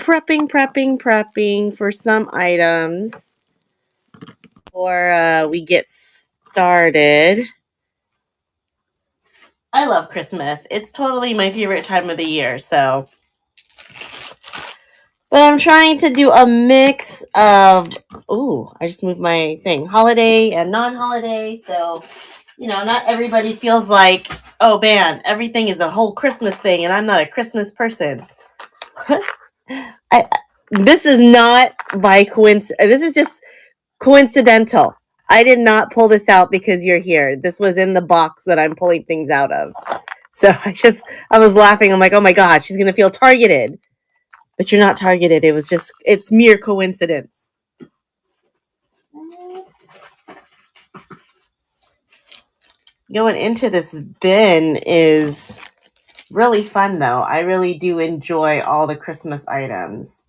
prepping for some items before we get started. I love Christmas. It's totally my favorite time of the year, so. But I'm trying to do a mix of, I just moved my thing, holiday and non-holiday, so, not everybody feels like, oh man, everything is a whole Christmas thing and I'm not a Christmas person. This is not by coincidence. This is just coincidental. I did not pull this out because you're here. This was in the box that I'm pulling things out of. So I was laughing. I'm like, oh my God, she's going to feel targeted. But you're not targeted. It's mere coincidence. Going into this bin is really fun, though. I really do enjoy all the Christmas items.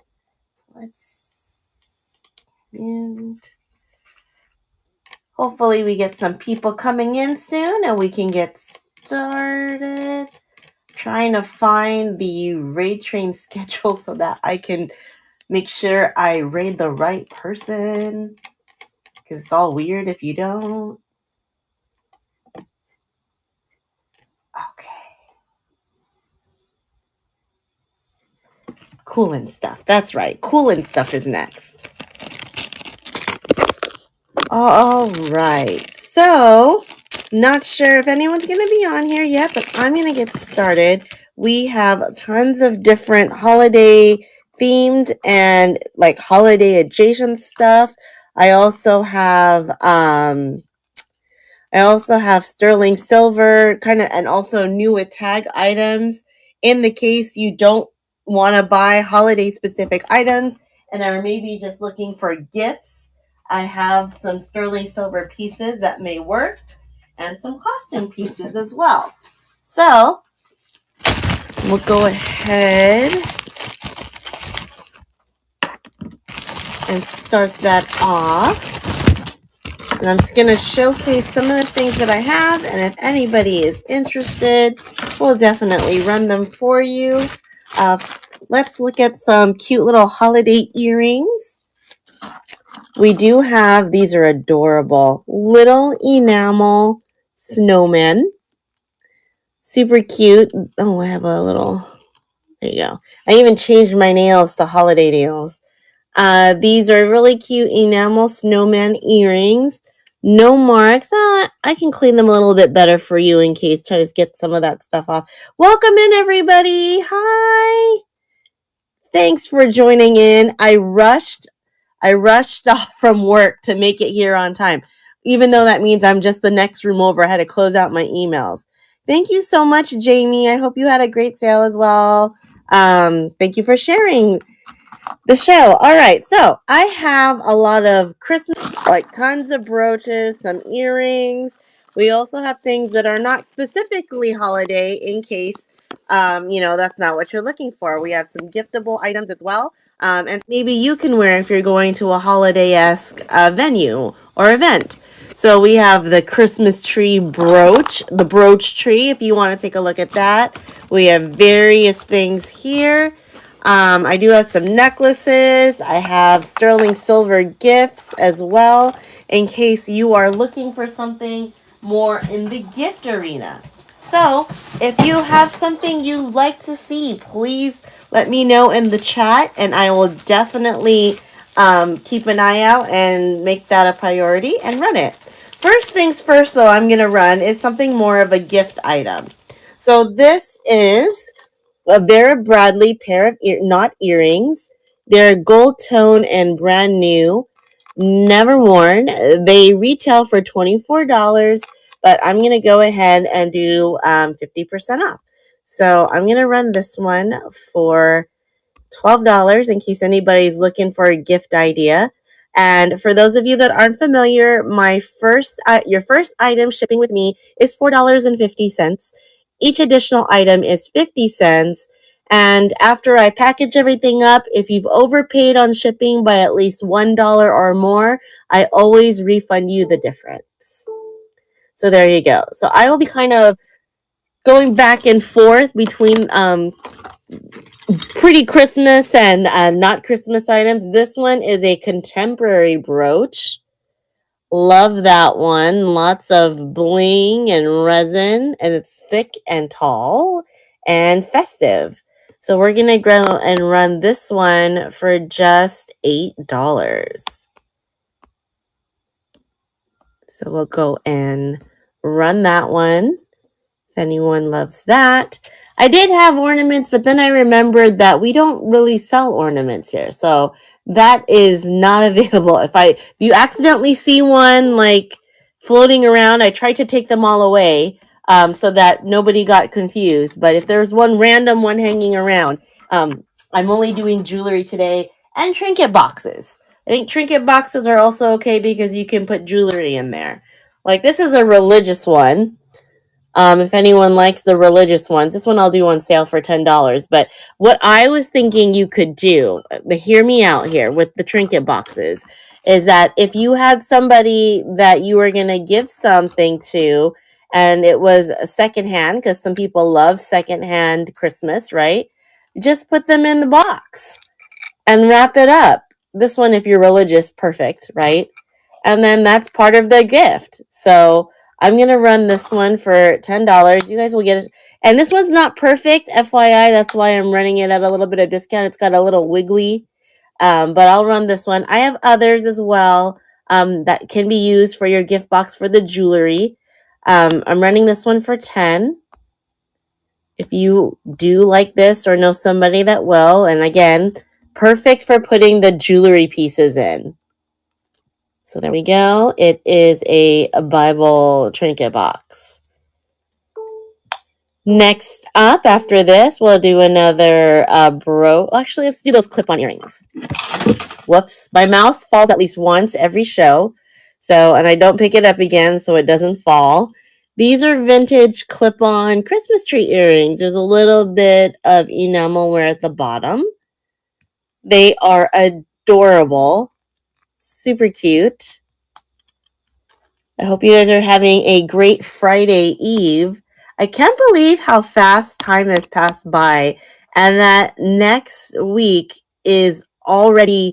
And hopefully we get some people coming in soon and we can get started. Trying to find the raid train schedule so that I can make sure I raid the right person, because it's all weird if you don't. Okay. Coolin' stuff. That's right. Coolin' stuff is next. All right. So, not sure if anyone's going to be on here yet, but I'm going to get started. We have tons of different holiday themed and like holiday adjacent stuff. I also have sterling silver and also new tag items in the case you don't want to buy holiday specific items and are maybe just looking for gifts. I have some sterling silver pieces that may work and some costume pieces as well. So we'll go ahead and start that off. And I'm just going to showcase some of the things that I have. And if anybody is interested, we'll definitely run them for you. Let's look at some cute little holiday earrings. We do have, these are adorable, little enamel snowmen. Super cute. Oh, I have a little, there you go. I even changed my nails to holiday nails. These are really cute enamel snowman earrings. No marks. I can clean them a little bit better for you in case. Try to get some of that stuff off. Welcome in, everybody. Hi. Thanks for joining in. I rushed off from work to make it here on time, even though that means I'm just the next room over. I had to close out my emails. Thank you so much, Jamie. I hope you had a great sale as well. Thank you for sharing the show. All right, so I have a lot of Christmas, like tons of brooches, some earrings. We also have things that are not specifically holiday in case, that's not what you're looking for. We have some giftable items as well. And maybe you can wear if you're going to a holiday-esque venue or event. So we have the Christmas tree brooch, the brooch tree, if you want to take a look at that. We have various things here. I do have some necklaces. I have sterling silver gifts as well, in case you are looking for something more in the gift arena. So if you have something you'd like to see, please let me know in the chat, and I will definitely keep an eye out and make that a priority and run it. First things first, though, I'm going to run is something more of a gift item. So this is a Vera Bradley pair of knot earrings. They're gold tone and brand new, never worn. They retail for $24, but I'm going to go ahead and do 50% off. So I'm going to run this one for $12 in case anybody's looking for a gift idea. And for those of you that aren't familiar, your first item shipping with me is $4.50. Each additional item is 50 cents. And after I package everything up, if you've overpaid on shipping by at least $1 or more, I always refund you the difference. So there you go. So I will be kind of going back and forth between pretty Christmas and not Christmas items. This one is a contemporary brooch. Love that one. Lots of bling and resin, and it's thick and tall and festive. So we're going to go and run this one for just $8. So we'll go and run that one. If anyone loves that. I did have ornaments, but then I remembered that we don't really sell ornaments here. So that is not available. If you accidentally see one like floating around, I tried to take them all away so that nobody got confused. But if there's one random one hanging around, I'm only doing jewelry today and trinket boxes. I think trinket boxes are also okay because you can put jewelry in there. Like this is a religious one. If anyone likes the religious ones, this one I'll do on sale for $10. But what I was thinking you could do, hear me out here with the trinket boxes, is that if you had somebody that you were going to give something to and it was a secondhand, because some people love secondhand Christmas, right? Just put them in the box and wrap it up. This one, if you're religious, perfect, right? And then that's part of the gift. So I'm going to run this one for $10. You guys will get it. And this one's not perfect, FYI. That's why I'm running it at a little bit of discount. It's got a little wiggly, but I'll run this one. I have others as well that can be used for your gift box for the jewelry. I'm running this one for $10. If you do like this or know somebody that will, and again, perfect for putting the jewelry pieces in. So there we go. It is a Bible trinket box. Next up, after this, we'll do another Actually, let's do those clip-on earrings. Whoops. My mouse falls at least once every show. And I don't pick it up again so it doesn't fall. These are vintage clip-on Christmas tree earrings. There's a little bit of enamel wear at the bottom. They are adorable. Super cute. I hope you guys are having a great Friday Eve. I can't believe how fast time has passed by and that next week is already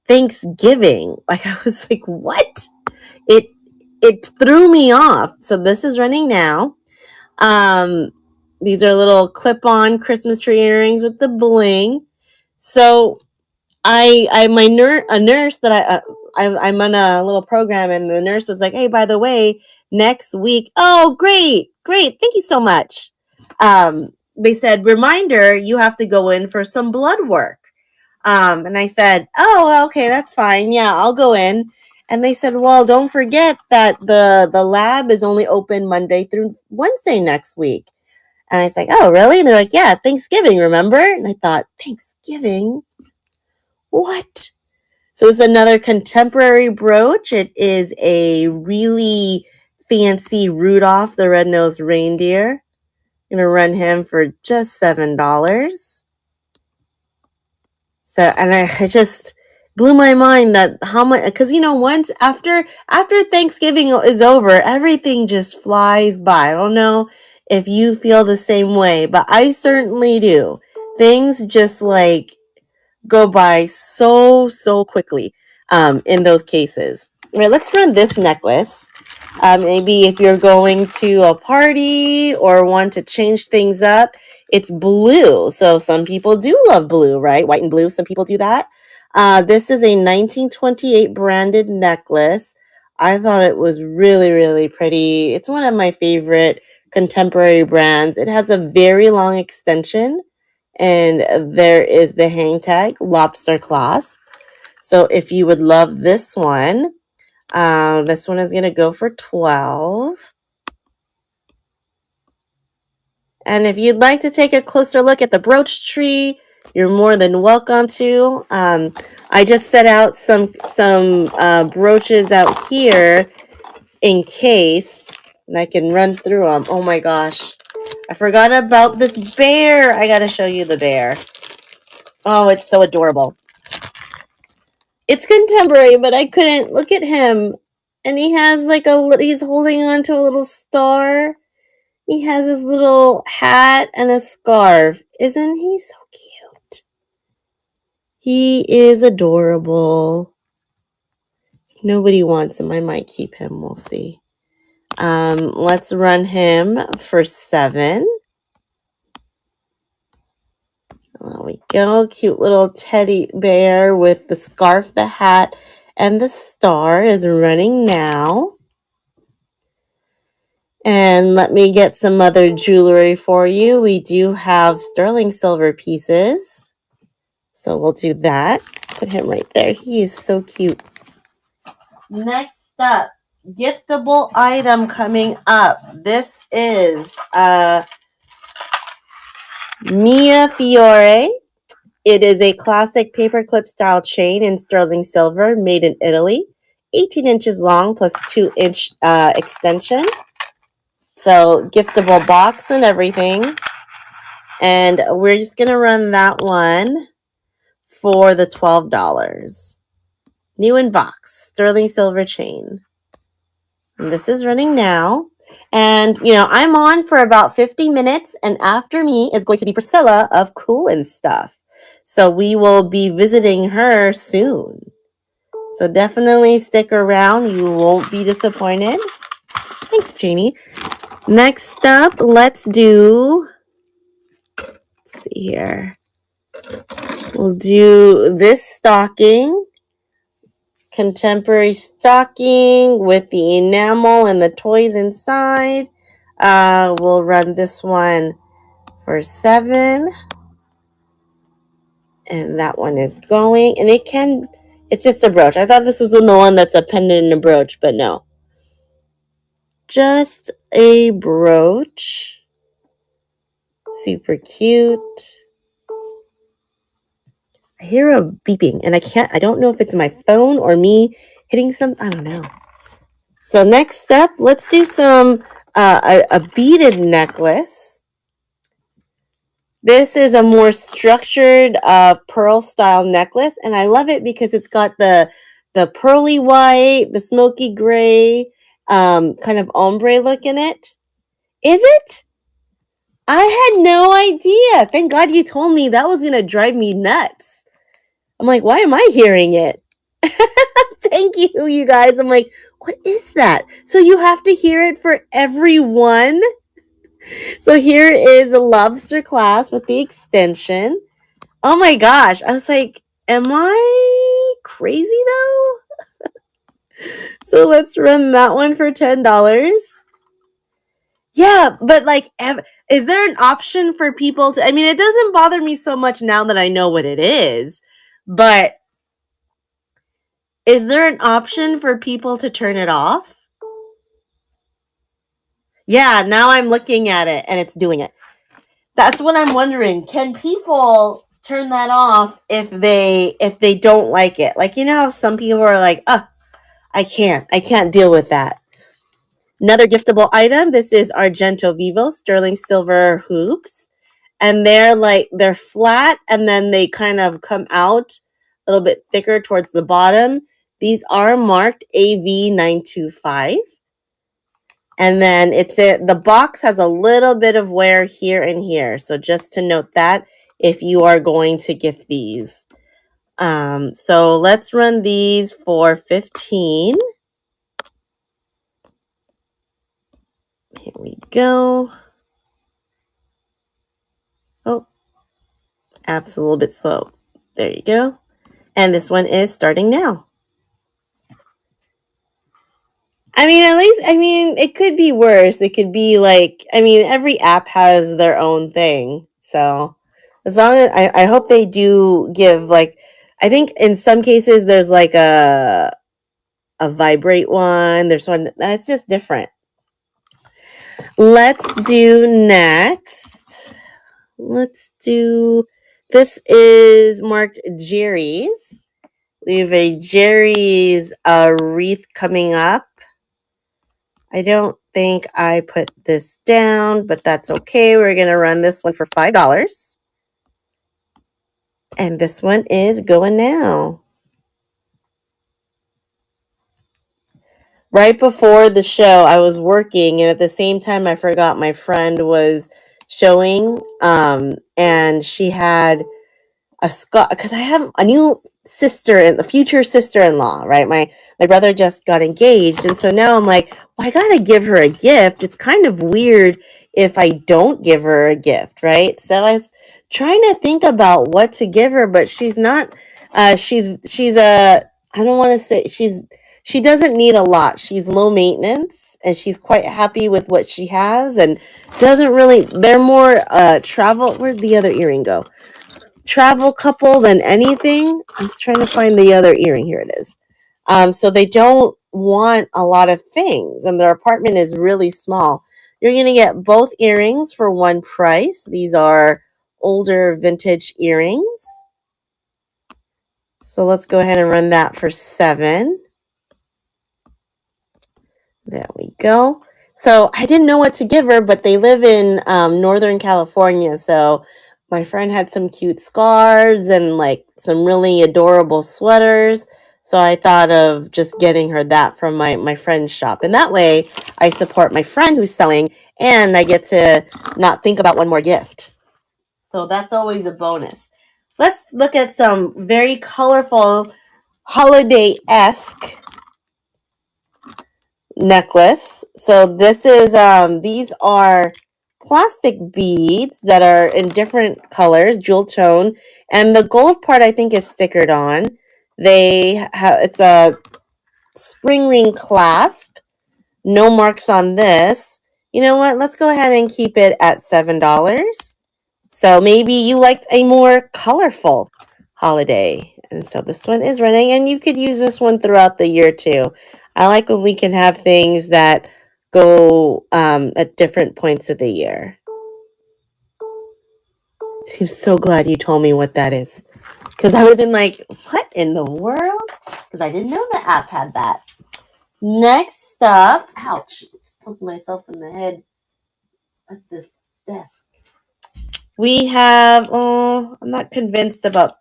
Thanksgiving. Like I was like, what? It threw me off. So this is running now. These are little clip-on Christmas tree earrings with the bling. So a nurse that I'm on a little program, and the nurse was like, "Hey, by the way, next week." Oh, great, thank you so much. They said, "Reminder, you have to go in for some blood work." And I said, "Oh, okay, that's fine. Yeah, I'll go in." And they said, "Well, don't forget that the lab is only open Monday through Wednesday next week." And I was like, "Oh, really?" And they're like, "Yeah, Thanksgiving, remember?" And I thought, Thanksgiving? What? So it's another contemporary brooch. It is a really fancy Rudolph the Red-Nosed Reindeer. I'm going to run him for just $7. And it just blew my mind that how much, because once after Thanksgiving is over, everything just flies by. I don't know if you feel the same way, but I certainly do. Things just like go by so quickly in those cases. All right, let's run this necklace. Maybe if you're going to a party or want to change things up, it's blue. So some people do love blue, right? White and blue, some people do that. This is a 1928 branded necklace. I thought it was really pretty. It's one of my favorite contemporary brands. It has a very long extension. And there is the hang tag, lobster clasp. So if you would love this one is going to go for $12. And if you'd like to take a closer look at the brooch tree, you're more than welcome to. I just set out some brooches out here in case, and I can run through them. Oh my gosh. I forgot about this bear. I got to show you the bear. Oh, it's so adorable. It's contemporary, but I couldn't look at him. And he has he's holding on to a little star. He has his little hat and a scarf. Isn't he so He is adorable. If nobody wants him, I might keep him. We'll see. Let's run him for 7. There we go. Cute little teddy bear with the scarf, the hat, and the star is running now. And let me get some other jewelry for you. We do have sterling silver pieces. So we'll do that. Put him right there. He is so cute. Next up, giftable item coming up. This is Mia Fiore. It is a classic paperclip style chain in sterling silver made in Italy. 18 inches long plus 2-inch extension. So giftable box and everything. And we're just going to run that one for the $12. New in box, sterling silver chain. And this is running now. And, I'm on for about 50 minutes. And after me is going to be Priscilla of Cool and Stuff. So we will be visiting her soon. So definitely stick around. You won't be disappointed. Thanks, Jamie. Next up, let's see here. We'll do this stocking. Contemporary stocking with the enamel and the toys inside. We'll run this one for 7. And that one is going. And it's just a brooch. I thought this was the one that's a pendant and a brooch, but no. Just a brooch. Super cute. I hear a beeping and I don't know if it's my phone or me hitting something. I don't know. So next up, let's do some, a beaded necklace. This is a more structured pearl style necklace, and I love it because it's got the pearly white, the smoky gray, kind of ombre look in it. Is it? I had no idea. Thank God you told me. That was going to drive me nuts. I'm like, why am I hearing it? Thank you, you guys. I'm like, what is that? So you have to hear it for everyone. So here is a lobster clasp with the extension. Oh my gosh. I was like, am I crazy though? So let's run that one for $10. Yeah, but is there an option for people to, it doesn't bother me so much now that I know what it is, but is there an option for people to turn it off? Yeah, now I'm looking at it and it's doing it. That's what I'm wondering. Can people turn that off if they don't like it? Like, how some people are like, I can't deal with that. Another giftable item. This is Argento Vivo sterling silver hoops. And they're flat and then they kind of come out a little bit thicker towards the bottom. These are marked AV925. And then the box has a little bit of wear here and here. So just to note that if you are going to gift these. So let's run these for 15. Here we go. Oh, app's a little bit slow. There you go. And this one is starting now. At least, it could be worse. It could be every app has their own thing. So as long as, I hope they do give, I think in some cases there's a vibrate one. There's one that's just different. Let's do next. This is marked Jerry's. We have a Jerry's wreath coming up. I don't think I put this down, but that's okay. We're going to run this one for $5. And this one is going now. Right before the show, I was working, and at the same time, I forgot my friend was showing, and she had because I have a new sister and the future sister-in-law, right? My brother just got engaged, and so now I'm like, well, I gotta give her a gift. It's kind of weird if I don't give her a gift, right? So I was trying to think about what to give her, but she's not. She's a. I don't want to say she doesn't need a lot. She's low maintenance and she's quite happy with what she has and doesn't really. They're more travel. Where'd the other earring go? Travel couple than anything. I'm just trying to find the other earring. Here it is. So they don't want a lot of things, and their apartment is really small. You're going to get both earrings for one price. These are older vintage earrings. So let's go ahead and run that for $7. There we go. So I didn't know what to give her, but they live in Northern California. So my friend had some cute scarves and like some really adorable sweaters. So I thought of just getting her that from my friend's shop. And that way I support my friend who's selling and I get to not think about one more gift. So that's always a bonus. Let's look at some very colorful holiday-esque necklace. So this is these are plastic beads that are in different colors, jewel tone, and the gold part I think is stickered on. It's a spring ring clasp. No marks on this. You know what? Let's go ahead and keep it at $7. So maybe you liked a more colorful holiday. And so this one is running, and you could use this one throughout the year too. I like when we can have things that go at different points of the year. I'm so glad you told me what that is. Because I would have been like, what in the world? Because I didn't know the app had that. Next up, ouch, I just poked myself in the head at this desk. We have, I'm not convinced about,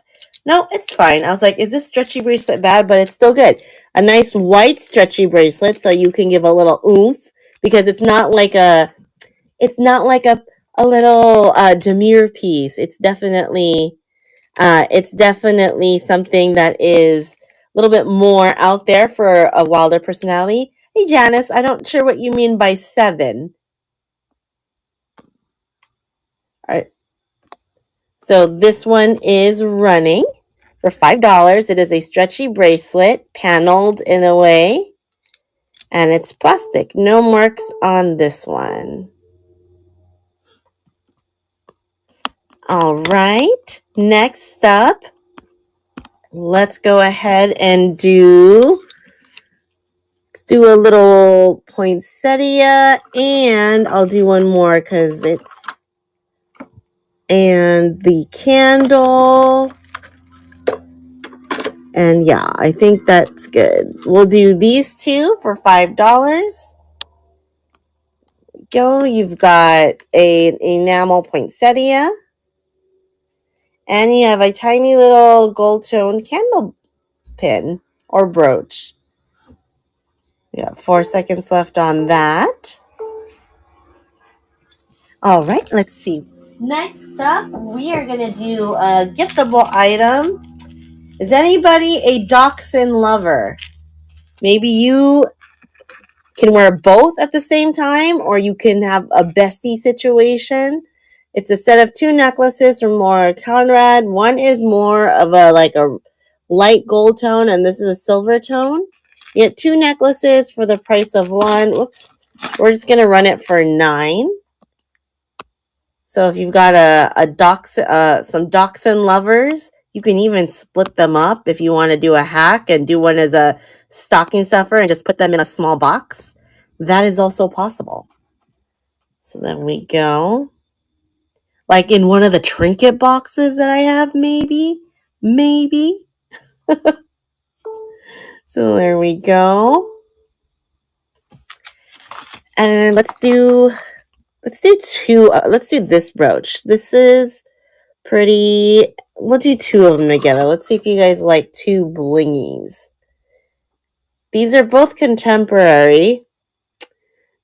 no, it's fine. I was like, is this stretchy bracelet bad? But it's still good. A nice white stretchy bracelet so you can give a little oomph because it's not like a little demure piece. It's definitely something that is a little bit more out there for a wilder personality. Hey, Janice, I don't sure what you mean by 7. All right. So this one is running for $5. It is a stretchy bracelet, paneled in a way, and it's plastic. No marks on this one. All right. Next up, let's go ahead and let's do a little poinsettia, and I'll do one more because and the candle. And yeah, I think that's good. We'll do these two for $5. Go. You've got an enamel poinsettia. And you have a tiny little gold tone candle pin or brooch. We got 4 seconds left on that. All right, let's see. Next up, we are going to do a giftable item. Is anybody a dachshund lover? Maybe you can wear both at the same time, or you can have a bestie situation. It's a set of 2 necklaces from Laura Conrad. One is more of a light gold tone, and this is a silver tone. You get 2 necklaces for the price of one. Whoops. We're just going to run it for $9. So if you've got some dachshund lovers, you can even split them up if you want to do a hack and do one as a stocking stuffer and just put them in a small box. That is also possible. So then we go. Like in one of the trinket boxes that I have, maybe. So there we go. And let's do 2. Let's do this brooch. This is pretty. We'll do 2 of them together. Let's see if you guys like 2 blingies. These are both contemporary.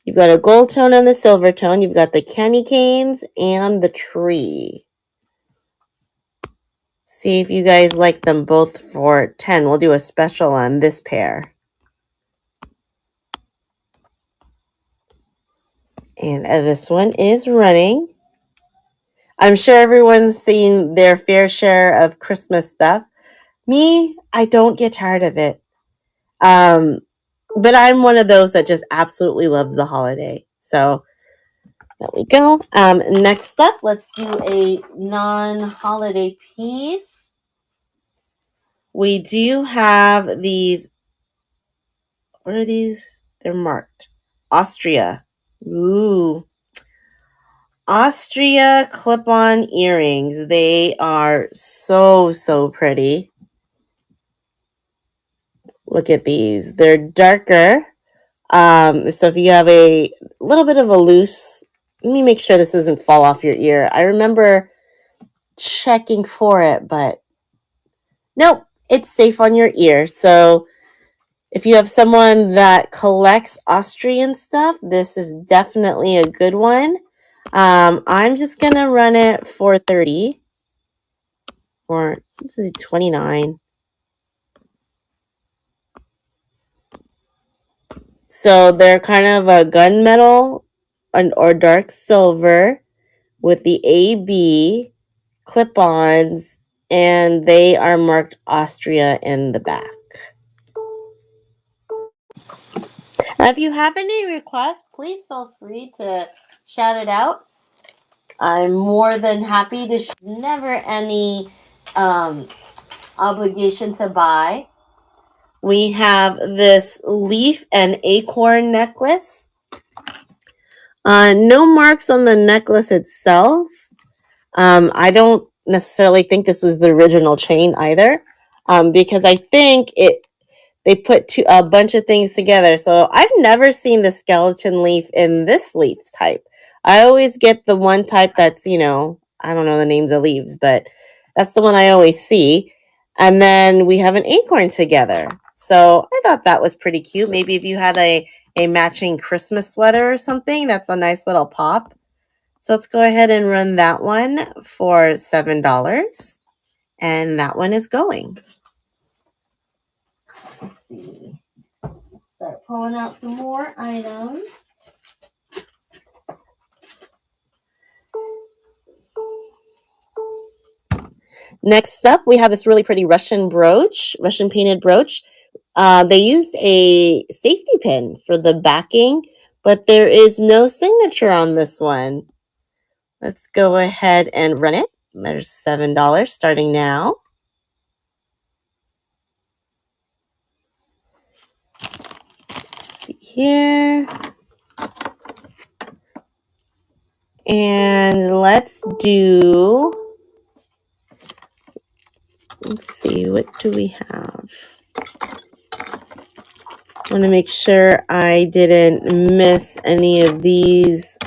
You've got a gold tone and the silver tone. You've got the candy canes and the tree. See if you guys like them both for 10. We'll do a special on this pair. And this one is running. I'm sure everyone's seen their fair share of Christmas stuff. Me, I don't get tired of it. But I'm one of those that just absolutely loves the holiday. So there we go. Next up, let's do a non-holiday piece. We do have these. What are these? They're marked. Austria. Ooh. Austria clip-on earrings. They are so, so pretty. Look at these. They're darker. So if you have a little bit of a loose, let me make sure this doesn't fall off your ear. I remember checking for it, but nope, it's safe on your ear. So if you have someone that collects Austrian stuff, this is definitely a good one. I'm just going to run it for 30 or 29. So they're kind of a gunmetal or dark silver with the AB clip-ons, and they are marked Austria in the back. If you have any requests, please feel free to shout it out. I'm more than happy to never any obligation to buy. We have this leaf and acorn necklace. No marks on the necklace itself. I don't necessarily think this was the original chain either, because I think they put a bunch of things together. So I've never seen the skeleton leaf in this leaf type. I always get the one type that's, I don't know the names of leaves, but that's the one I always see. And then we have an acorn together. So I thought that was pretty cute. Maybe if you had a matching Christmas sweater or something, that's a nice little pop. So let's go ahead and run that one for $7. And that one is going. Let's see. Start pulling out some more items. Next up, we have this really pretty Russian painted brooch. They used a safety pin for the backing, but there is no signature on this one. Let's go ahead and run it. There's $7 starting now. Let's see here. And let's see, what do we have? I want to make sure I didn't miss any of these.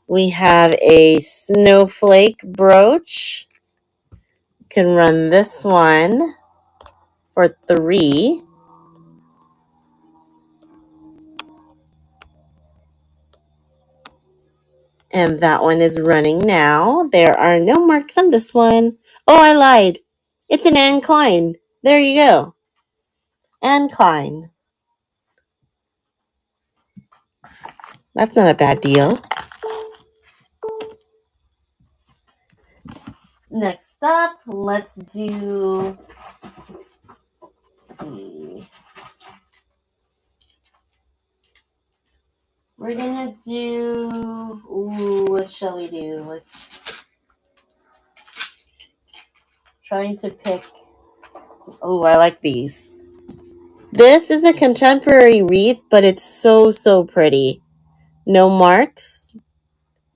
We have a snowflake brooch. Can run this one for $3. And that one is running now. There are no marks on this one. Oh, I lied. It's an Anne Klein. There you go. Anne Klein. That's not a bad deal. Next up, let's see. We're gonna do, what shall we do? Let's trying to pick. Oh, I like these. This is a contemporary wreath, but it's so, so pretty. No marks.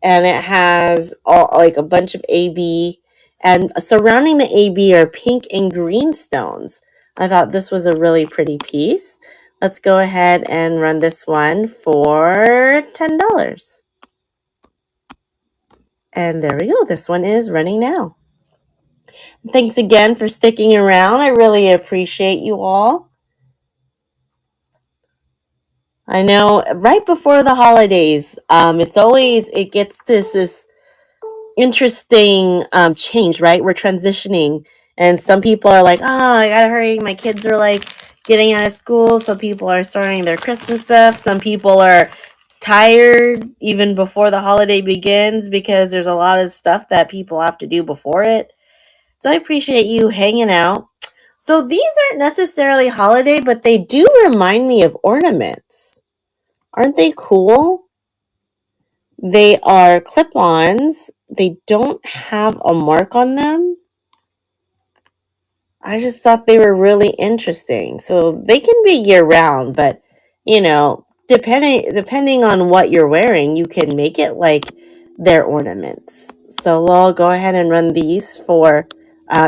And it has a bunch of AB. And surrounding the AB are pink and green stones. I thought this was a really pretty piece. Let's go ahead and run this one for $10. And there we go. This one is running now. Thanks again for sticking around. I really appreciate you all. I know right before the holidays, it gets this interesting change, right? We're transitioning, and some people are like, oh, I gotta hurry, my kids are like getting out of school. Some people are starting their Christmas stuff. Some people are tired even before the holiday begins because there's a lot of stuff that people have to do before it. So I appreciate you hanging out. So these aren't necessarily holiday, but they do remind me of ornaments. Aren't they cool? They are clip-ons. They don't have a mark on them. I just thought they were really interesting. So they can be year round, but depending on what you're wearing, you can make it like their ornaments. So we'll go ahead and run these for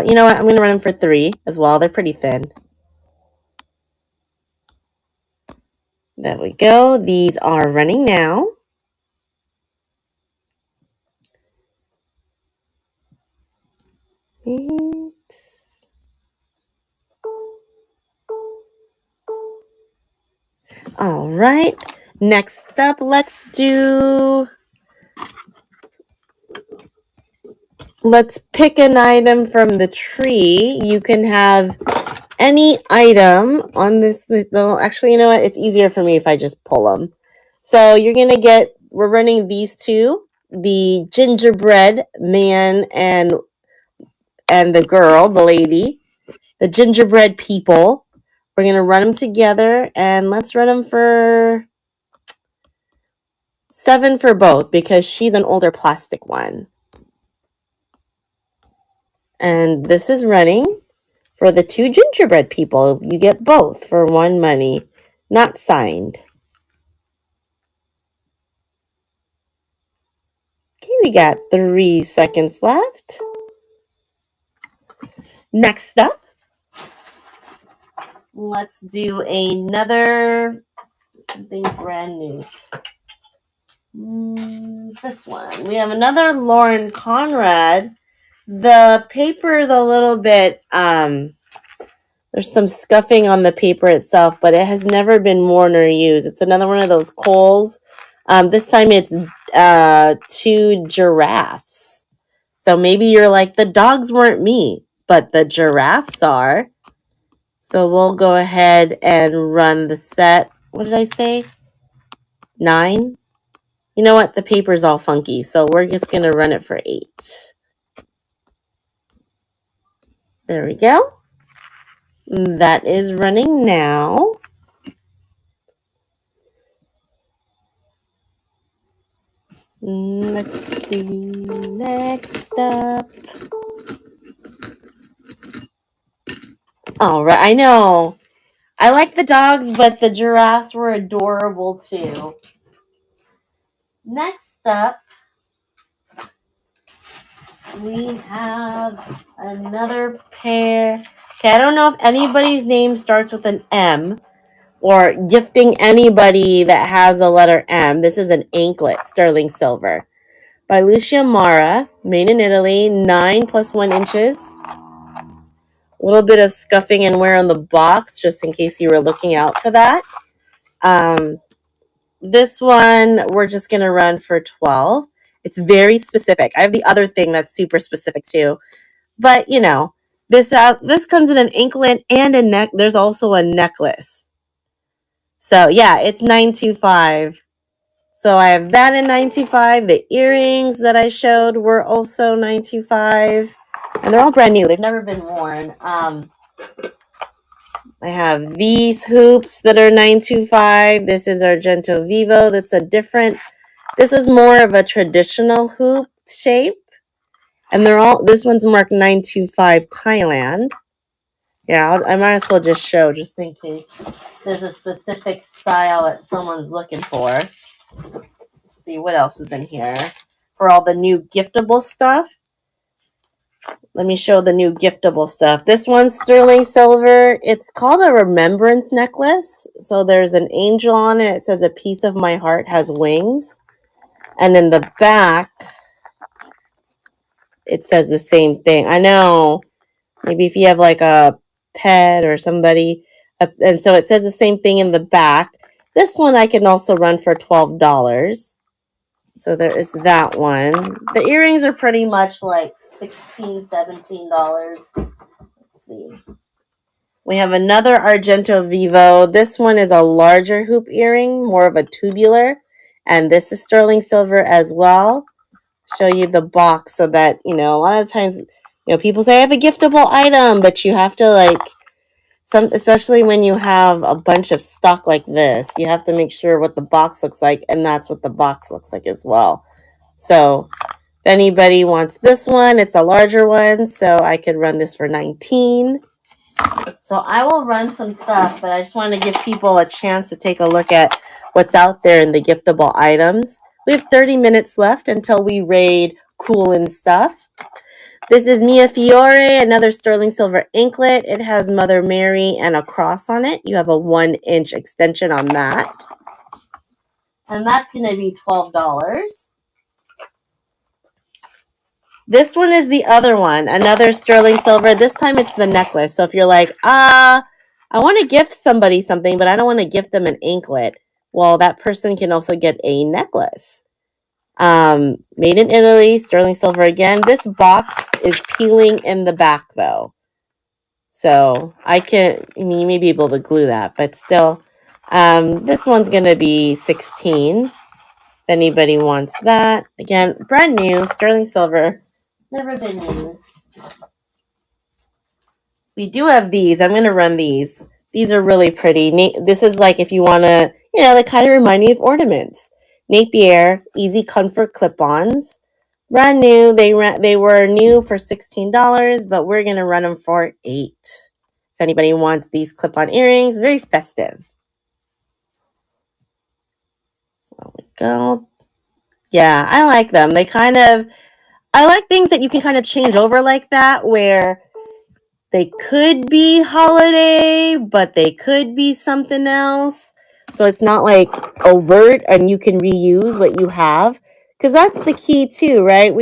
you know what? I'm going to run them for 3 as well. They're pretty thin. There we go. These are running now. All right. Next up, let's pick an item from the tree. You can have any item on this. Well, actually, you know what? It's easier for me if I just pull them. So we're running these two, the gingerbread man and the girl, the lady, the gingerbread people. We're going to run them together, and let's run them for 7 for both because she's an older plastic one. And this is running for the 2 gingerbread people. You get both for 1 money, not signed. Okay, we got 3 seconds left. Next up, let's do something brand new. This one. We have another Lauren Conrad. The paper is a little bit, there's some scuffing on the paper itself, but it has never been worn or used. It's another one of those Kohl's. This time it's 2 giraffes. So maybe you're like, the dogs weren't me, but the giraffes are. So we'll go ahead and run the set. What did I say? 9? You know what? The paper's all funky, so we're just going to run it for 8. There we go. That is running now. Let's see. Next up. All right. I know. I like the dogs, but the giraffes were adorable too. Next up, we have another pair. Okay, I don't know if anybody's name starts with an M or gifting anybody that has a letter M. This is an anklet, sterling silver, by Lucia Mara, made in Italy, 9 + 1 inches. A little bit of scuffing and wear on the box, just in case you were looking out for that. This one, we're just going to run for 12. It's very specific. I have the other thing that's super specific too. But, this comes in an anklet and a neck. There's also a necklace. So, yeah, it's 925. So, I have that in 925. The earrings that I showed were also 925. And they're all brand new. They've never been worn. I have these hoops that are 925. This is Argento Vivo. This is more of a traditional hoop shape. And this one's marked 925 Thailand. Yeah, I might as well just show just in case there's a specific style that someone's looking for. Let's see what else is in here. For all the new giftable stuff. Let me show the new giftable stuff. This one's sterling silver. It's called a remembrance necklace. So there's an angel on it. It says a piece of my heart has wings. And in the back, it says the same thing. I know. Maybe if you have like a pet or somebody. And so it says the same thing in the back. This one I can also run for $12. So there is that one. The earrings are pretty much like $16, $17. Let's see. We have another Argento Vivo. This one is a larger hoop earring, more of a tubular. And this is sterling silver as well. Show you the box so that, a lot of times, people say I have a giftable item, but you have to especially when you have a bunch of stock like this, you have to make sure what the box looks like, and that's what the box looks like as well. So if anybody wants this one, it's a larger one, so I could run this for $19. So I will run some stuff, but I just want to give people a chance to take a look at what's out there in the giftable items. We have 30 minutes left until we raid cool and stuff. This is Mia Fiore, another sterling silver anklet. It has Mother Mary and a cross on it. You have a 1-inch extension on that. And that's going to be $12. This one is the other one, another sterling silver. This time it's the necklace. So if you're like, I want to gift somebody something, but I don't want to gift them an anklet. Well, that person can also get a necklace. Made in Italy, sterling silver again. This box is peeling in the back though. So you may be able to glue that, but still, this one's going to be $16. If anybody wants that. Again, brand new, sterling silver. Never been used. We do have these. I'm going to run these. These are really pretty. This is like if you want to, they kind of remind me of ornaments. Napier, easy comfort clip-ons. Brand new. They were new for $16, but we're going to run them for $8. If anybody wants these clip-on earrings, very festive. So there we go. Yeah, I like them. I like things that you can kind of change over like that, where they could be holiday, but they could be something else. So it's not like overt and you can reuse what you have. Because that's the key too, right?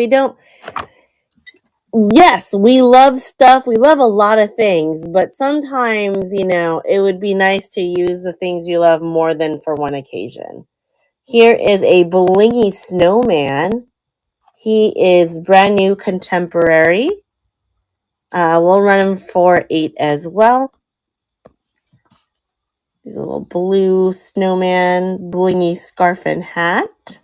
Yes, we love stuff. We love a lot of things. But sometimes, it would be nice to use the things you love more than for one occasion. Here is a blingy snowman. He is brand new contemporary. We'll run him for $8 as well. He's a little blue snowman, blingy scarf and hat.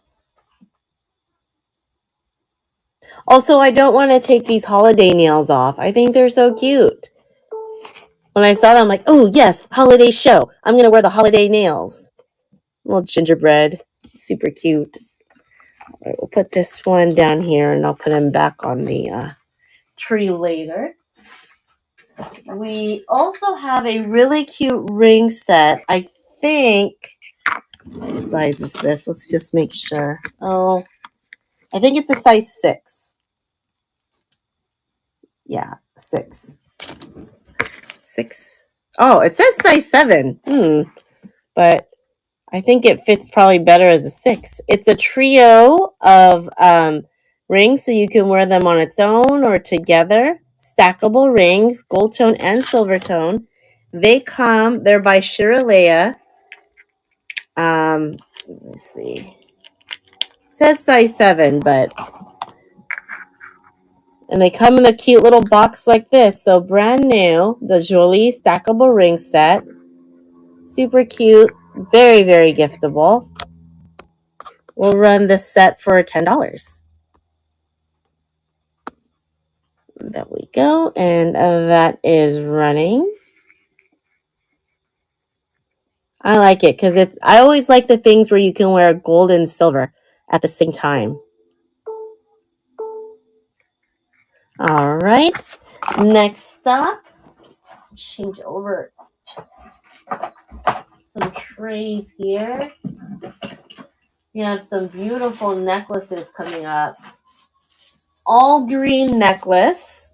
Also, I don't want to take these holiday nails off. I think they're so cute. When I saw them, I'm like, oh, yes, holiday show. I'm going to wear the holiday nails. Little gingerbread. Super cute. All right, we'll put this one down here, and I'll put him back on the tree later. We also have a really cute ring set. I think, what size is this? Let's just make sure. Oh, I think it's a size 6. Yeah, 6. 6. Oh, it says size 7. But I think it fits probably better as a 6. It's a trio of rings, so you can wear them on its own or together. Stackable rings, gold tone and silver tone. They're by Shiralea. Let's see. It says size 7, and they come in a cute little box like this. So brand new, the Jolie stackable ring set. Super cute, very, very giftable. We'll run this set for $10. There we go, and that is running. I like it because I always like the things where you can wear gold and silver at the same time. All right, next up, change over some trays here. We have some beautiful necklaces coming up. All green necklace.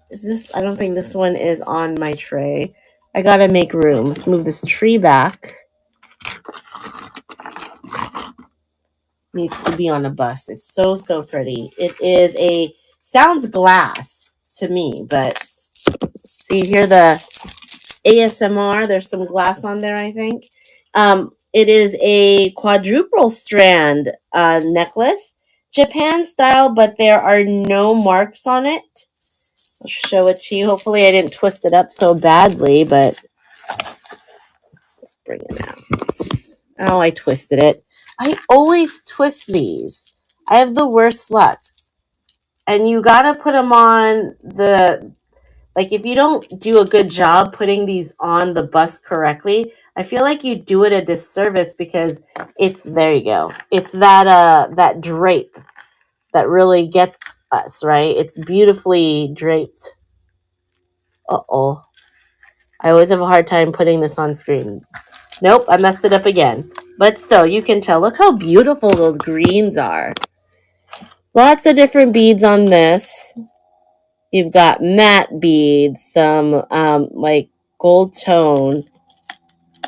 I don't think this one is on my tray. I gotta make room. Let's move this tree back. Needs to be on a bus. It's so, so pretty. It is sounds glass to me, but so you hear the ASMR. There's some glass on there, I think. It is a quadruple strand necklace. Japan style, but there are no marks on it. I'll show it to you. Hopefully I didn't twist it up so badly, but let's bring it out. Oh, I twisted it. I always twist these. I have the worst luck. And you gotta put them on like if you don't do a good job putting these on the bus correctly, I feel like you do it a disservice because there you go. It's that drape that really gets us, right? It's beautifully draped. Uh-oh. I always have a hard time putting this on screen. Nope, I messed it up again. But still, you can tell. Look how beautiful those greens are. Lots of different beads on this. You've got matte beads, some like gold tone,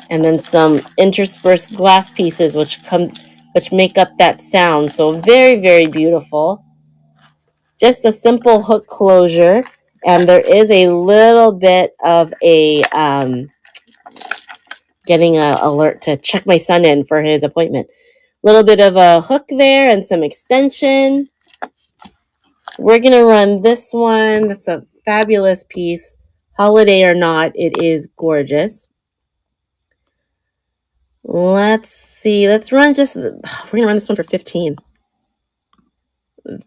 and then some interspersed glass pieces which make up that sound. So very, very beautiful. Just a simple hook closure, and there is a little bit of a getting an alert to check my son in for his appointment. A little bit of a hook there and some extension. We're going to run this one. That's a fabulous piece. Holiday or not, it is gorgeous. Let's see. We're going to run this one for 15.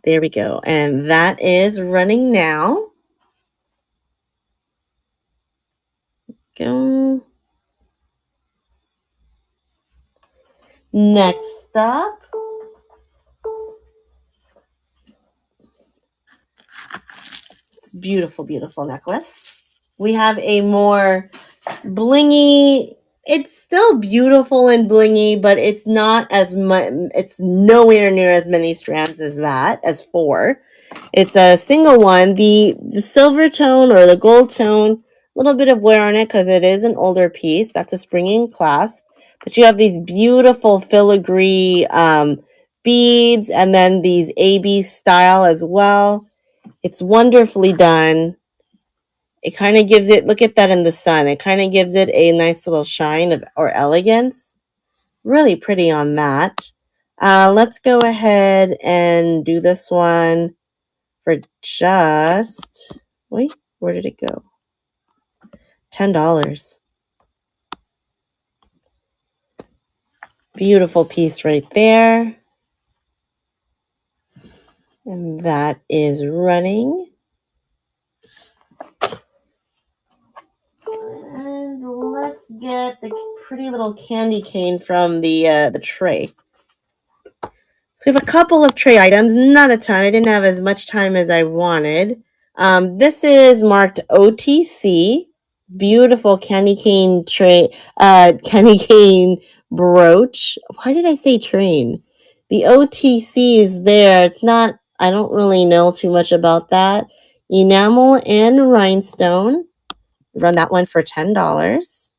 There we go. And that is running now. Go. Next up. It's beautiful, beautiful necklace. We have a more blingy. It's still beautiful and blingy, but it's not as much. It's nowhere near as many strands as 4. It's a single one. The silver tone or the gold tone, a little bit of wear on it because it is an older piece. That's a springing clasp. But you have these beautiful filigree beads and then these AB style as well. It's wonderfully done. It kind of gives it, look at that in the sun. It kind of gives it a nice little shine or elegance. Really pretty on that. Let's go ahead and do this one for just, wait, where did it go? $10. Beautiful piece right there. And that is running. And let's get the pretty little candy cane from the tray. So we have a couple of tray items, not a ton. I didn't have as much time as I wanted. This is marked OTC. Beautiful candy cane candy cane brooch. Why did I say train? The OTC is there. It's not, I don't really know too much about that. Enamel and rhinestone. Run that one for $10.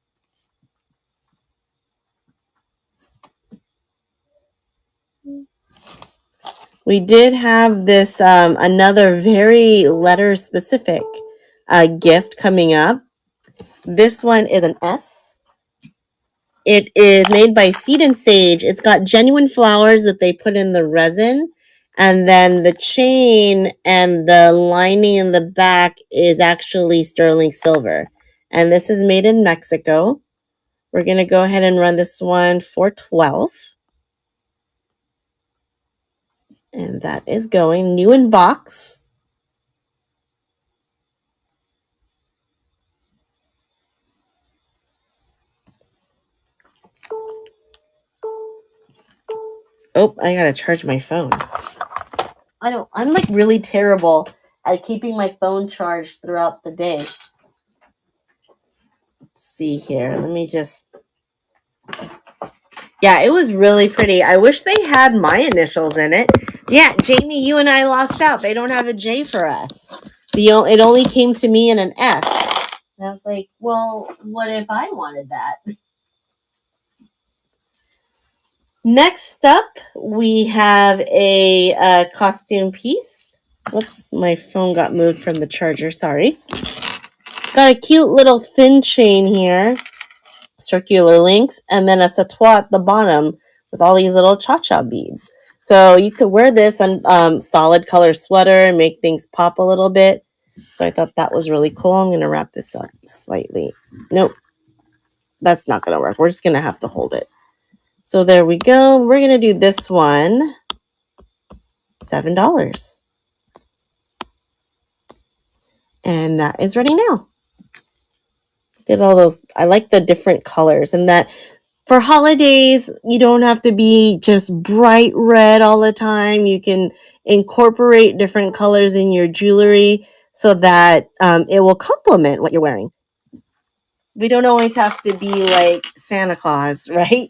We did have this another very letter specific gift coming up. This one is an S. It is made by Seed and Sage. It's got genuine flowers that they put in the resin. And then the chain and the lining in the back is actually sterling silver. And this is made in Mexico. We're going to go ahead and run this one for $12. And that is going new in box. Oh, I gotta charge my phone. I'm like really terrible at keeping my phone charged throughout the day. Let's see here. Let me just. Yeah, it was really pretty. I wish they had my initials in it. Yeah, Jamie, you and I lost out. They don't have a J for us. It only came to me in an S. And I was like, well, what if I wanted that? Next up, we have a costume piece. Whoops, my phone got moved from the charger. Sorry. Got a cute little thin chain here. Circular links. And then a sautoir at the bottom with all these little cha-cha beads. So you could wear this on solid color sweater and make things pop a little bit. So I thought that was really cool. I'm going to wrap this up slightly. Nope, that's not going to work. We're just going to have to hold it. So there we go. We're going to do this one, $7. And that is ready now. Get all those. I like the different colors, and that for holidays, you don't have to be just bright red all the time. You can incorporate different colors in your jewelry so that it will complement what you're wearing. We don't always have to be like Santa Claus, right?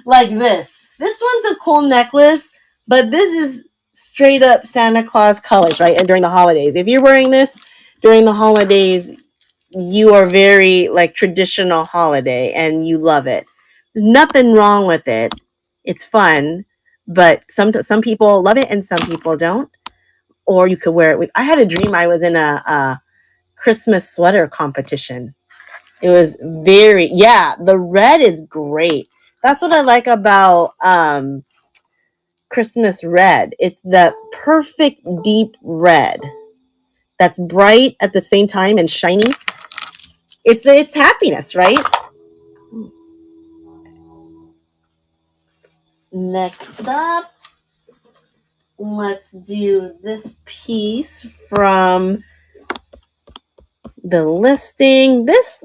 Like this. This one's a cool necklace, but this is straight up Santa Claus colors, right? And during the holidays. If you're wearing this during the holidays, you are very like traditional holiday and you love it. There's nothing wrong with it. It's fun, but some people love it and some people don't. Or you could wear it with. I had a dream I was in a Christmas sweater competition. It was the red is great. That's what I like about Christmas red. It's the perfect deep red that's bright at the same time and shiny. It's happiness, right? Next up, let's do this piece from the listing. This,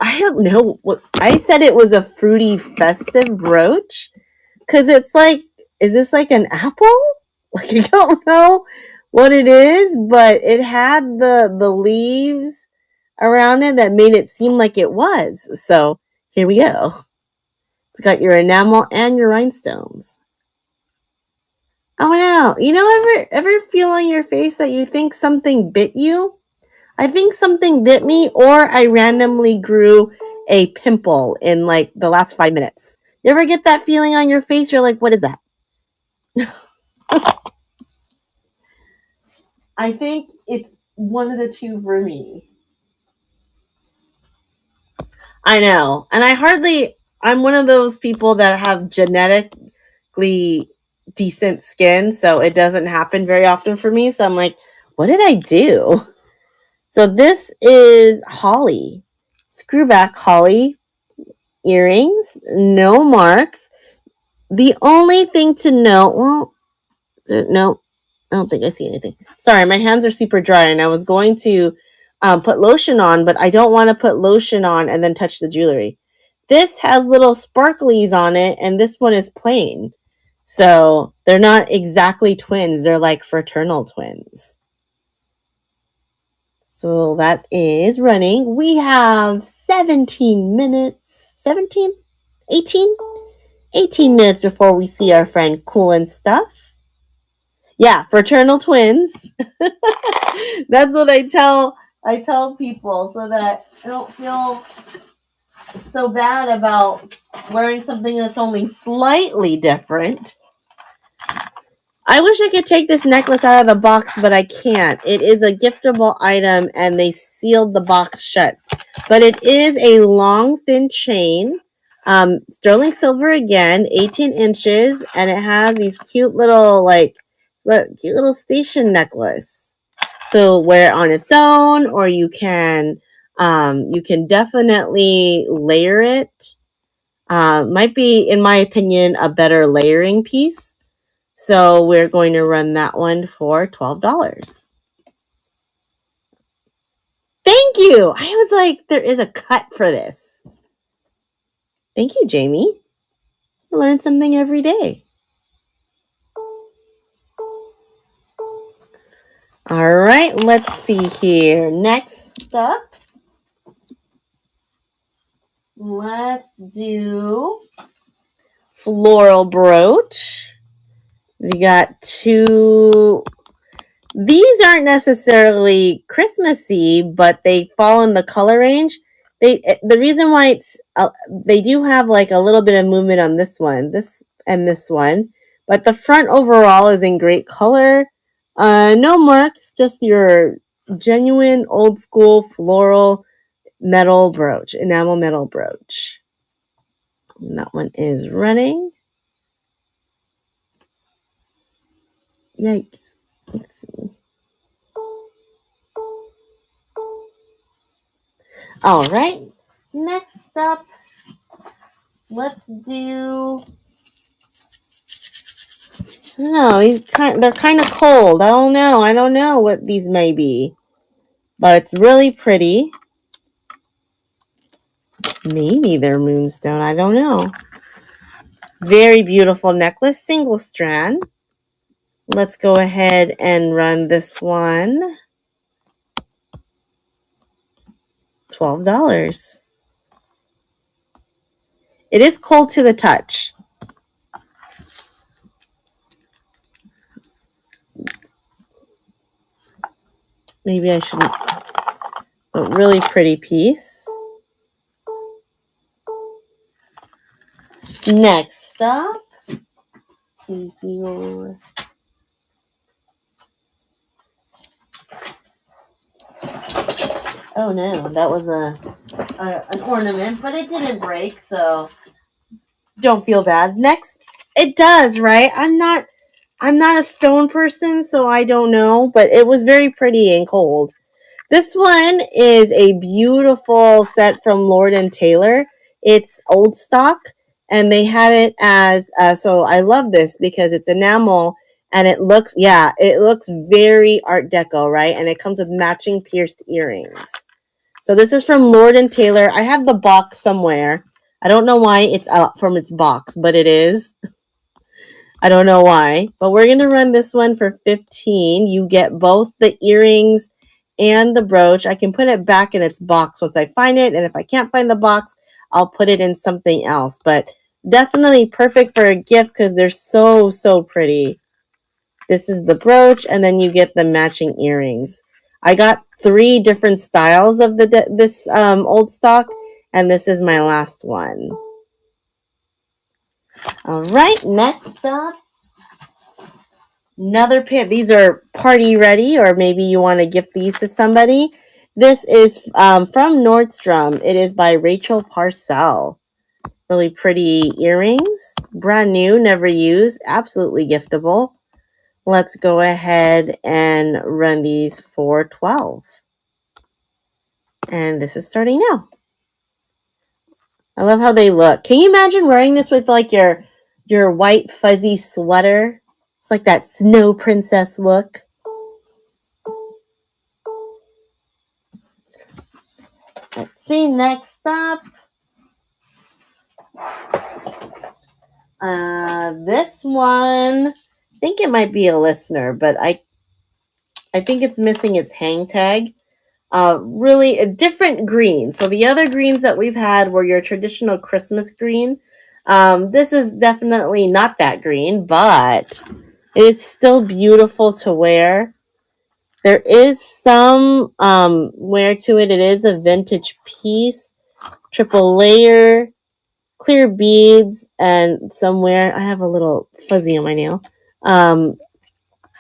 I don't know what I said. It was a fruity festive brooch because it's like, is this like an apple? Like I don't know what it is, but it had the leaves around it that made it seem like it was. So here we go. It's got your enamel and your rhinestones. Oh no! You know, ever feel on your face that you think something bit you? I think something bit me, or I randomly grew a pimple in like the last 5 minutes. You ever get that feeling on your face? You're like, what is that? I think it's one of the two for me. I know. And I'm one of those people that have genetically decent skin, so it doesn't happen very often for me. So I'm like, what did I do? So this is holly, screwback holly earrings, no marks. The only thing to note, no, I don't think I see anything. Sorry, my hands are super dry and I was going to put lotion on, but I don't want to put lotion on and then touch the jewelry. This has little sparklies on it and this one is plain. So they're not exactly twins. They're like fraternal twins. So that is running. We have 17 minutes. 17? 18? 18 minutes before we see our friend Cool and Stuff. Yeah, fraternal twins. That's what I tell people so that I don't feel so bad about wearing something that's only slightly different. I wish I could take this necklace out of the box, but I can't. It is a giftable item and they sealed the box shut. But it is a long, thin chain. Sterling silver again, 18 inches, and it has these cute little station necklace. So wear it on its own, or you can definitely layer it. Might be, in my opinion, a better layering piece. So we're going to run that one for $12. Thank you. I was like, there is a cut for this. Thank you, Jamie. I learn something every day. All right, let's see here. Next up, let's do floral brooch. We got two. These aren't necessarily Christmassy, but they fall in the color range. The reason why they do have like a little bit of movement on this one, this one, but the front overall is in great color. No marks, just your genuine old school floral metal brooch, enamel metal brooch. And that one is running. Yikes. Let's see. All right. Next up, let's do. No, they're kind of cold. I don't know what these may be, but it's really pretty. Maybe they're moonstone. I don't know. Very beautiful necklace, single strand. Let's go ahead and run this one. $12. It is cold to the touch. Maybe I shouldn't. But really pretty piece. Next up. See here. Oh no, that was an ornament, but it didn't break, so don't feel bad. Next, it does, right? I'm not a stone person, so I don't know, but it was very pretty and cold. This one is a beautiful set from Lord & Taylor. It's old stock, and they had it as, so I love this because it's enamel, and it looks very Art Deco, right? And it comes with matching pierced earrings. So this is from Lord & Taylor. I have the box somewhere. I don't know why it's out from its box, but it is. I don't know why, but we're going to run this one for $15. You get both the earrings and the brooch. I can put it back in its box once I find it, and if I can't find the box, I'll put it in something else. But definitely perfect for a gift because they're so, so pretty. This is the brooch, and then you get the matching earrings. I got 3 different styles of this old stock, and this is my last one. All right, next up, another pair. These are party ready, or maybe you want to gift these to somebody. This is from Nordstrom. It is by Rachel Parcell. Really pretty earrings. Brand new, never used. Absolutely giftable. Let's go ahead and run these for $12. And this is starting now. I love how they look. Can you imagine wearing this with like your white fuzzy sweater? It's like that snow princess look. Let's see, next up. This one, I think it might be a listener, but I think it's missing its hang tag. Really a different green. So the other greens that we've had were your traditional Christmas green. This is definitely not that green, but it's still beautiful to wear. There is some wear to it. It is a vintage piece, triple layer, clear beads, and somewhere I have a little fuzzy on my nail on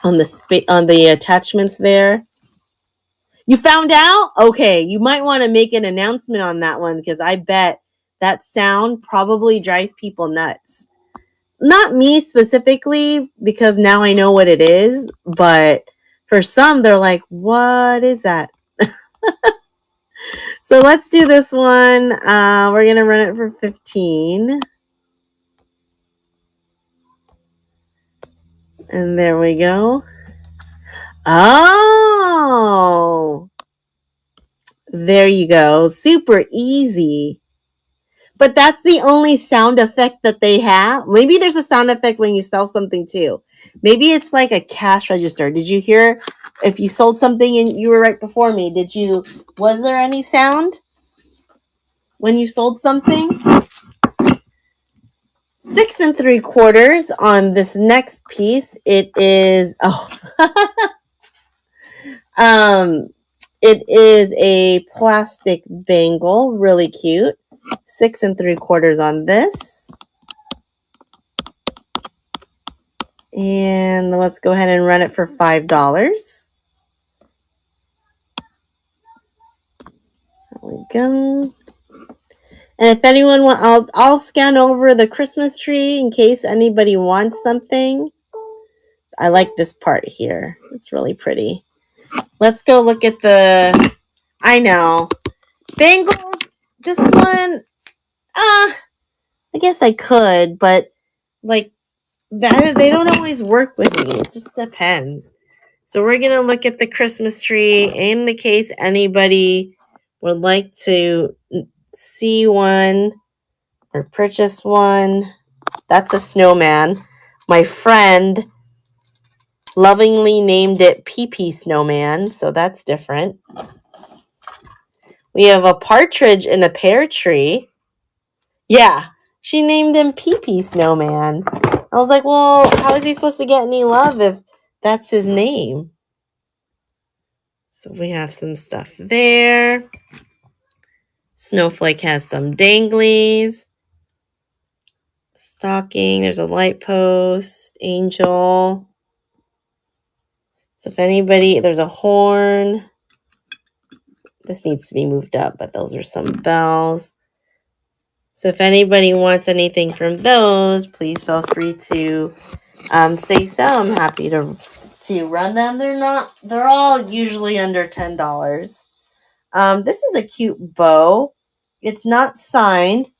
the attachments there. You found out? Okay, you might want to make an announcement on that one because I bet that sound probably drives people nuts. Not me specifically because now I know what it is, but for some they're like, what is that? So let's do this one. We're going to run it for 15. And there we go. Oh, there you go. Super easy. But that's the only sound effect that they have. Maybe there's a sound effect when you sell something too. Maybe it's like a cash register. Did you hear if you sold something and you were right before me? Was there any sound when you sold something? 6 3/4 on this next piece. It is, it is a plastic bangle, really cute. 6 3/4 on this. And let's go ahead and run it for $5. There we go. And if anyone wants, I'll scan over the Christmas tree in case anybody wants something. I like this part here. It's really pretty. Let's go look at the, I know, bangles. This one, I guess I could, but like that, they don't always work with me. It just depends. So we're going to look at the Christmas tree in the case anybody would like to see one or purchase one. That's a snowman. My friend lovingly named it Pee-Pee Snowman, so that's different. We have a partridge in a pear tree. Yeah, she named him Pee-Pee Snowman. I was like, well, how is he supposed to get any love if that's his name? So we have some stuff there. Snowflake has some danglies. Stocking, there's a light post, angel. So if anybody, there's a horn. This needs to be moved up, but those are some bells. So if anybody wants anything from those, please feel free to say so. I'm happy to run them. They're all usually under $10. This is a cute bow. It's not signed,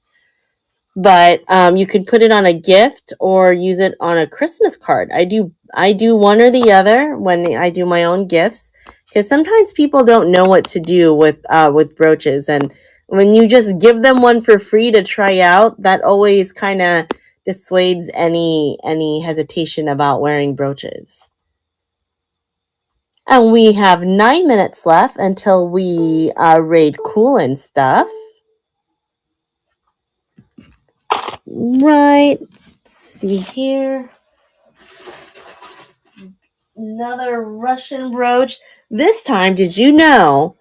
but you could put it on a gift or use it on a Christmas card. I do one or the other when I do my own gifts, because sometimes people don't know what to do with brooches, and when you just give them one for free to try out, that always kind of dissuades any hesitation about wearing brooches. And we have 9 minutes left until we raid cool and stuff. Right. Let's see here. Another Russian brooch. This time, did you know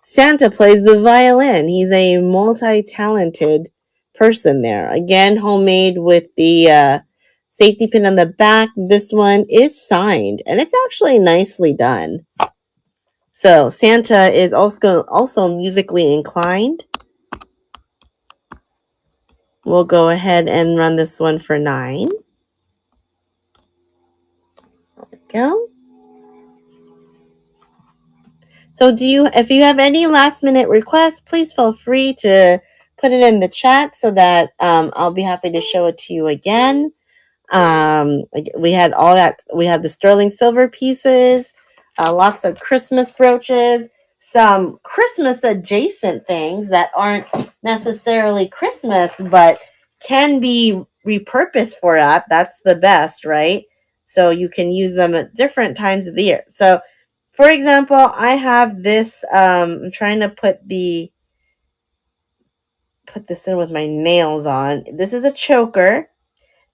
Santa plays the violin? He's a multi-talented person there. Again, homemade with the safety pin on the back. This one is signed, and it's actually nicely done. So Santa is also musically inclined. We'll go ahead and run this one for 9. There we go. So if you have any last minute requests, please feel free to put it in the chat so that I'll be happy to show it to you again. We had all that. We had the sterling silver pieces, lots of Christmas brooches, some Christmas adjacent things that aren't necessarily Christmas, but can be repurposed for that. That's the best, right? So you can use them at different times of the year. So, for example, I have this, I'm trying to put this in with my nails on. This is a choker,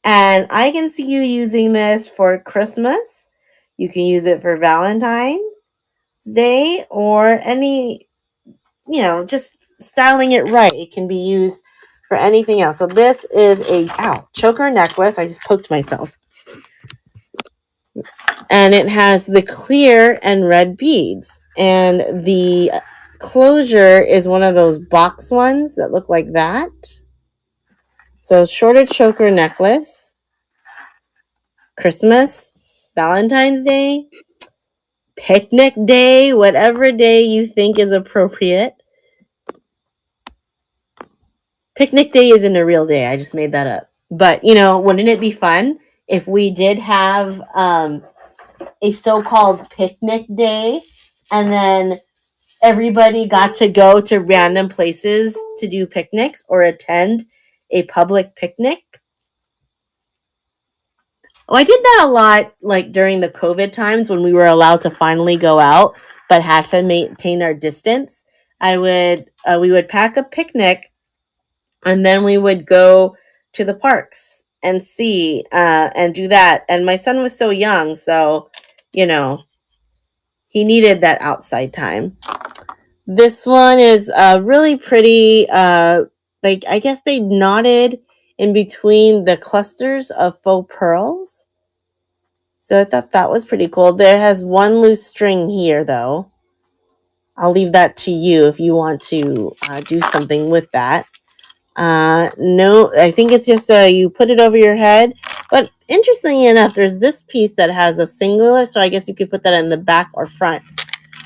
and I can see you using this for Christmas. You can use it for Valentine's Day or any, just styling it right. It can be used for anything else. So this is a choker necklace. I just poked myself. And it has the clear and red beads. And the closure is one of those box ones that look like that. So shorter choker necklace. Christmas, Valentine's Day, picnic day, whatever day you think is appropriate. Picnic day isn't a real day. I just made that up. But, wouldn't it be fun if we did have a so-called picnic day, and then everybody got to go to random places to do picnics or attend a public picnic? Oh, I did that a lot, like during the COVID times when we were allowed to finally go out, but had to maintain our distance. We would pack a picnic, and then we would go to the parks and see and do that. And my son was so young, so he needed that outside time. This one is really pretty. I guess they knotted in between the clusters of faux pearls. So I thought that was pretty cool. There has one loose string here, though. I'll leave that to you if you want to do something with that. No, I think it's just you put it over your head, But interestingly enough, there's this piece that has a singular, so I guess you could put that in the back or front,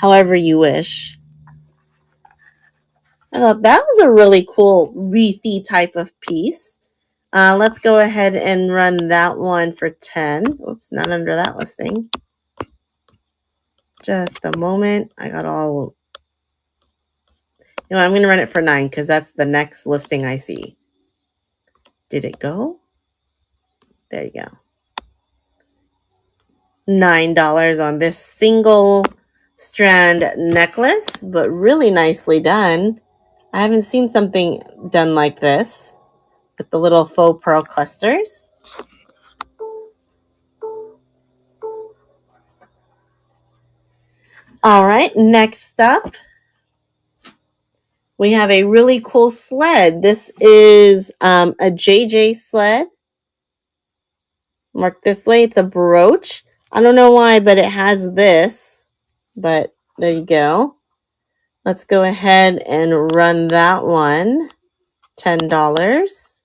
however you wish. I thought that was a really cool wreathy type of piece. Let's go ahead and run that one for 10. Oops, not under that listing. Just a moment. I got all... You know, I'm going to run it for 9 because that's the next listing I see. Did it go? There you go. $9 on this single strand necklace, but really nicely done. I haven't seen something done like this with the little faux pearl clusters. All right, next up, we have a really cool sled. This is a JJ sled. Marked this way. It's a brooch. I don't know why, but it has this. But there you go. Let's go ahead and run that one. $10.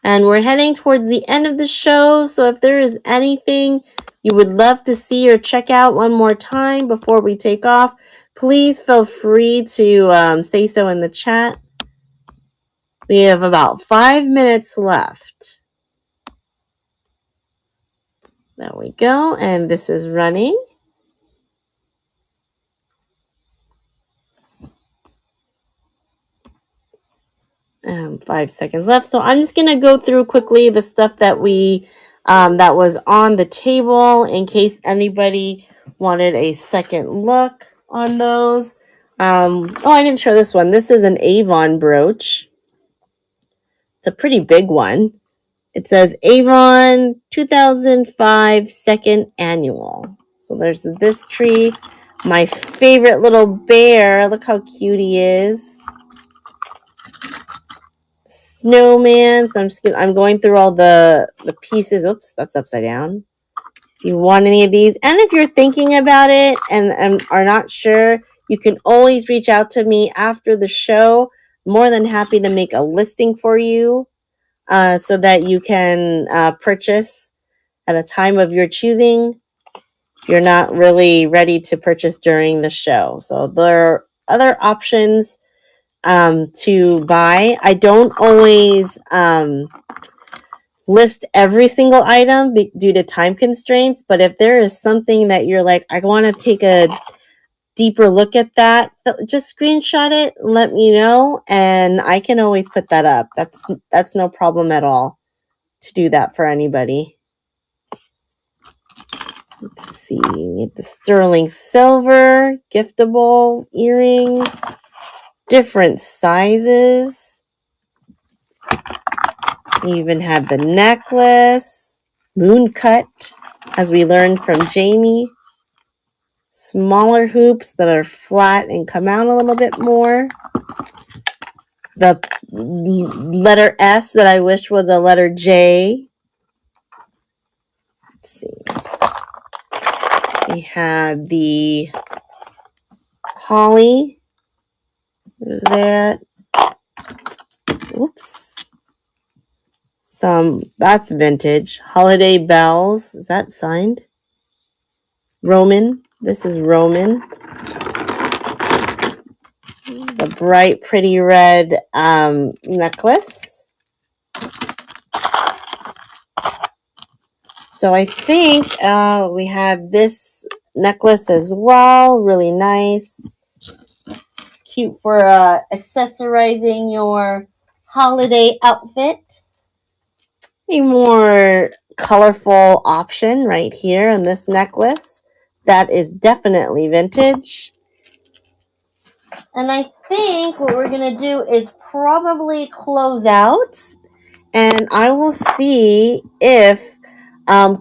And we're heading towards the end of the show. So if there is anything you would love to see or check out one more time before we take off, please feel free to say so in the chat. We have about 5 minutes left. There we go. And this is running. And 5 seconds left. So I'm just going to go through quickly the stuff that that was on the table in case anybody wanted a second look on those. Oh, I didn't show this one. This is an Avon brooch. It's a pretty big one. It says Avon 2005 second annual. So there's this tree. My favorite little bear. Look how cute he is. Snowman. So I'm going through all the pieces. Oops, that's upside down. If you want any of these, and if you're thinking about it and are not sure, you can always reach out to me after the show. More than happy to make a listing for you so that you can purchase at a time of your choosing. You're not really ready to purchase during the show. So there are other options to buy. I don't always list every single item due to time constraints, but if there is something that you're like, I want to take a deeper look at that, just screenshot it, let me know, and I can always put that up. That's no problem at all to do that for anybody. Let's see, we have the sterling silver, giftable earrings, different sizes. We even had the necklace, moon cut, as we learned from Jamie. Smaller hoops that are flat and come out a little bit more. The letter S that I wish was a letter J. Let's see. We had the holly. There's that. Oops. That's vintage. Holiday bells. Is that signed? Roman. This is Roman. The bright, pretty red necklace. So I think we have this necklace as well. Really nice. Cute for accessorizing your holiday outfit. A more colorful option right here on this necklace. That is definitely vintage. And I think what we're going to do is probably close out. And I will see if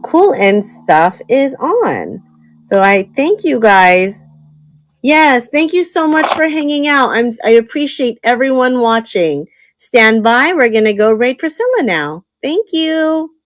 Cool End stuff is on. So I thank you guys. Yes, thank you so much for hanging out. I appreciate everyone watching. Stand by. We're going to go raid Priscilla now. Thank you.